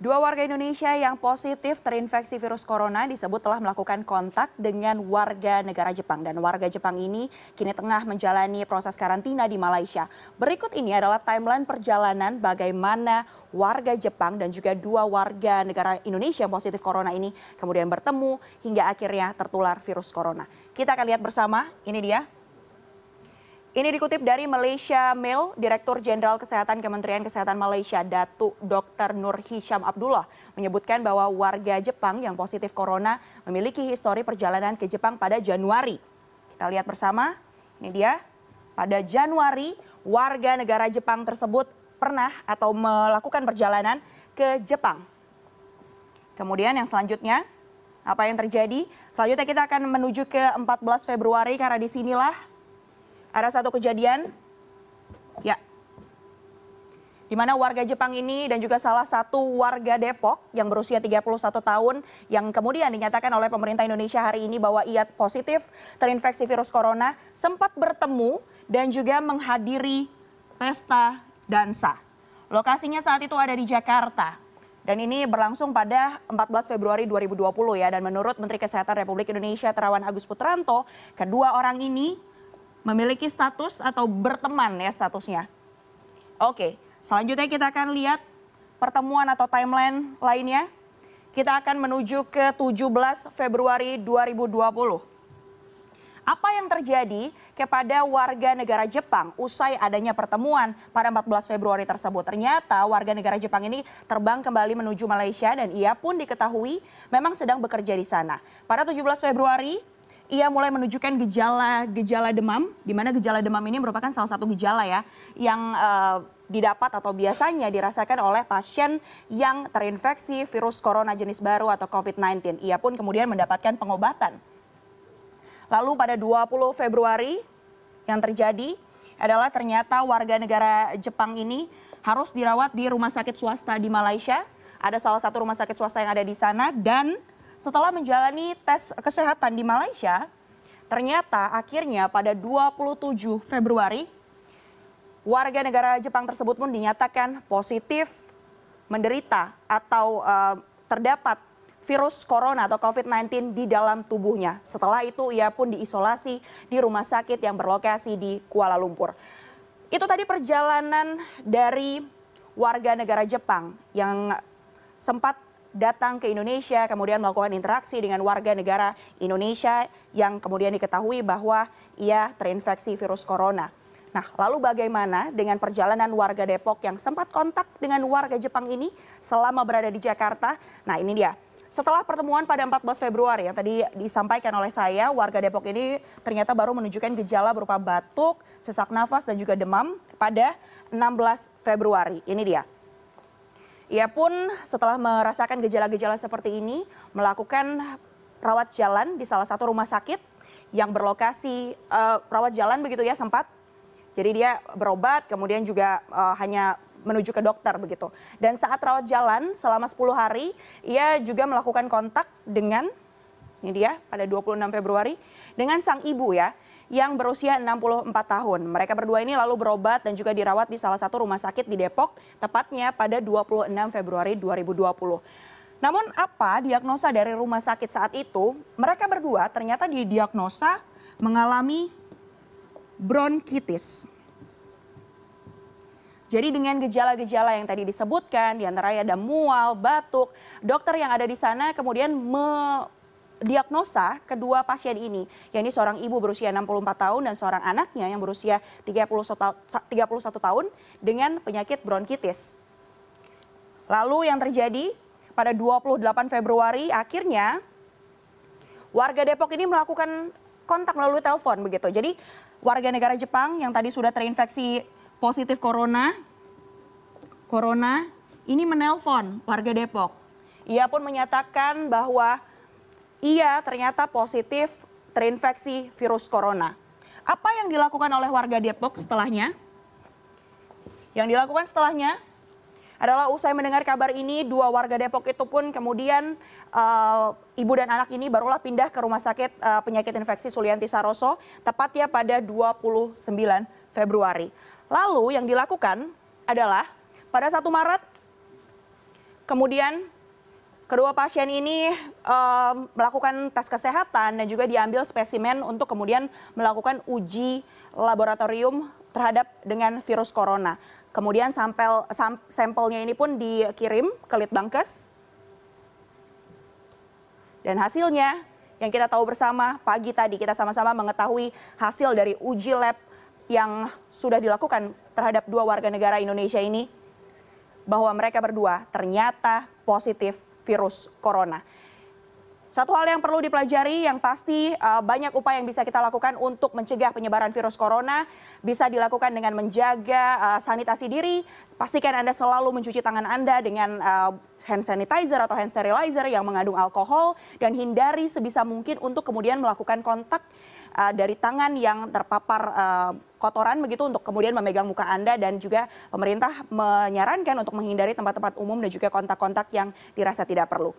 Dua warga Indonesia yang positif terinfeksi virus corona disebut telah melakukan kontak dengan warga negara Jepang. Dan warga Jepang ini kini tengah menjalani proses karantina di Malaysia. Berikut ini adalah timeline perjalanan bagaimana warga Jepang dan juga dua warga negara Indonesia yang positif corona ini kemudian bertemu hingga akhirnya tertular virus corona. Kita akan lihat bersama, ini dia. Ini dikutip dari Malaysia Mail, Direktur Jenderal Kesehatan Kementerian Kesehatan Malaysia, Datuk Dr. Nur Hisham Abdullah, menyebutkan bahwa warga Jepang yang positif corona memiliki histori perjalanan ke Jepang pada Januari. Kita lihat bersama, ini dia. Pada Januari, warga negara Jepang tersebut pernah atau melakukan perjalanan ke Jepang. Kemudian yang selanjutnya, apa yang terjadi? Selanjutnya kita akan menuju ke 14 Februari karena disinilah ada satu kejadian, ya, di mana warga Jepang ini dan juga salah satu warga Depok yang berusia 31 tahun yang kemudian dinyatakan oleh pemerintah Indonesia hari ini bahwa ia positif terinfeksi virus corona sempat bertemu dan juga menghadiri pesta dansa. Lokasinya saat itu ada di Jakarta. Dan ini berlangsung pada 14 Februari 2020 ya. Dan menurut Menteri Kesehatan Republik Indonesia Terawan Agus Putranto, kedua orang ini memiliki status atau berteman ya statusnya. Oke, selanjutnya kita akan lihat pertemuan atau timeline lainnya. Kita akan menuju ke 17 Februari 2020. Apa yang terjadi kepada warga negara Jepang usai adanya pertemuan pada 14 Februari tersebut? Ternyata warga negara Jepang ini terbang kembali menuju Malaysia dan ia pun diketahui memang sedang bekerja di sana. Pada 17 Februari, ia mulai menunjukkan gejala demam, di mana gejala demam ini merupakan salah satu gejala ya yang didapat atau biasanya dirasakan oleh pasien yang terinfeksi virus corona jenis baru atau COVID-19. Ia pun kemudian mendapatkan pengobatan. Lalu pada 20 Februari yang terjadi adalah ternyata warga negara Jepang ini harus dirawat di rumah sakit swasta di Malaysia. Ada salah satu rumah sakit swasta yang ada di sana dan setelah menjalani tes kesehatan di Malaysia, ternyata akhirnya pada 27 Februari, warga negara Jepang tersebut pun dinyatakan positif menderita atau terdapat virus corona atau COVID-19 di dalam tubuhnya. Setelah itu ia pun diisolasi di rumah sakit yang berlokasi di Kuala Lumpur. Itu tadi perjalanan dari warga negara Jepang yang sempat datang ke Indonesia, kemudian melakukan interaksi dengan warga negara Indonesia yang kemudian diketahui bahwa ia terinfeksi virus corona. Nah, lalu bagaimana dengan perjalanan warga Depok yang sempat kontak dengan warga Jepang ini selama berada di Jakarta? Nah, ini dia. Setelah pertemuan pada 14 Februari yang tadi disampaikan oleh saya, warga Depok ini ternyata baru menunjukkan gejala berupa batuk, sesak nafas, dan juga demam pada 16 Februari. Ini dia. Ia pun setelah merasakan gejala-gejala seperti ini melakukan rawat jalan di salah satu rumah sakit yang berlokasi rawat jalan begitu ya sempat. Jadi dia berobat kemudian juga hanya menuju ke dokter begitu. Dan saat rawat jalan selama 10 hari ia juga melakukan kontak dengan, ini dia pada 26 Februari, dengan sang ibu ya yang berusia 64 tahun. Mereka berdua ini lalu berobat dan juga dirawat di salah satu rumah sakit di Depok, tepatnya pada 26 Februari 2020. Namun apa diagnosa dari rumah sakit saat itu? Mereka berdua ternyata didiagnosa mengalami bronkitis. Jadi dengan gejala-gejala yang tadi disebutkan, diantaranya ada mual, batuk, dokter yang ada di sana kemudian diagnosa kedua pasien ini, yakni seorang ibu berusia 64 tahun dan seorang anaknya yang berusia 31 tahun dengan penyakit bronkitis. Lalu yang terjadi pada 28 Februari akhirnya warga Depok ini melakukan kontak melalui telepon begitu. Jadi warga negara Jepang yang tadi sudah terinfeksi positif corona ini menelpon warga Depok. Ia pun menyatakan bahwa ia ternyata positif terinfeksi virus corona. Apa yang dilakukan oleh warga Depok setelahnya? Yang dilakukan setelahnya adalah usai mendengar kabar ini, dua warga Depok itu pun kemudian ibu dan anak ini barulah pindah ke rumah sakit penyakit infeksi Sulianti Saroso, tepatnya pada 29 Februari. Lalu yang dilakukan adalah pada 1 Maret Kemudian kedua pasien ini melakukan tes kesehatan dan juga diambil spesimen untuk kemudian melakukan uji laboratorium terhadap dengan virus corona. Kemudian sampelnya ini pun dikirim ke Litbangkes dan hasilnya yang kita tahu bersama pagi tadi kita sama-sama mengetahui hasil dari uji lab yang sudah dilakukan terhadap dua warga negara Indonesia ini bahwa mereka berdua ternyata positif virus corona. Satu hal yang perlu dipelajari yang pasti banyak upaya yang bisa kita lakukan untuk mencegah penyebaran virus corona. Bisa dilakukan dengan menjaga sanitasi diri. Pastikan Anda selalu mencuci tangan Anda dengan hand sanitizer atau hand sterilizer yang mengandung alkohol. Dan hindari sebisa mungkin untuk kemudian melakukan kontak dari tangan yang terpapar kotoran begitu untuk kemudian memegang muka Anda. Dan juga pemerintah menyarankan untuk menghindari tempat-tempat umum dan juga kontak-kontak yang dirasa tidak perlu.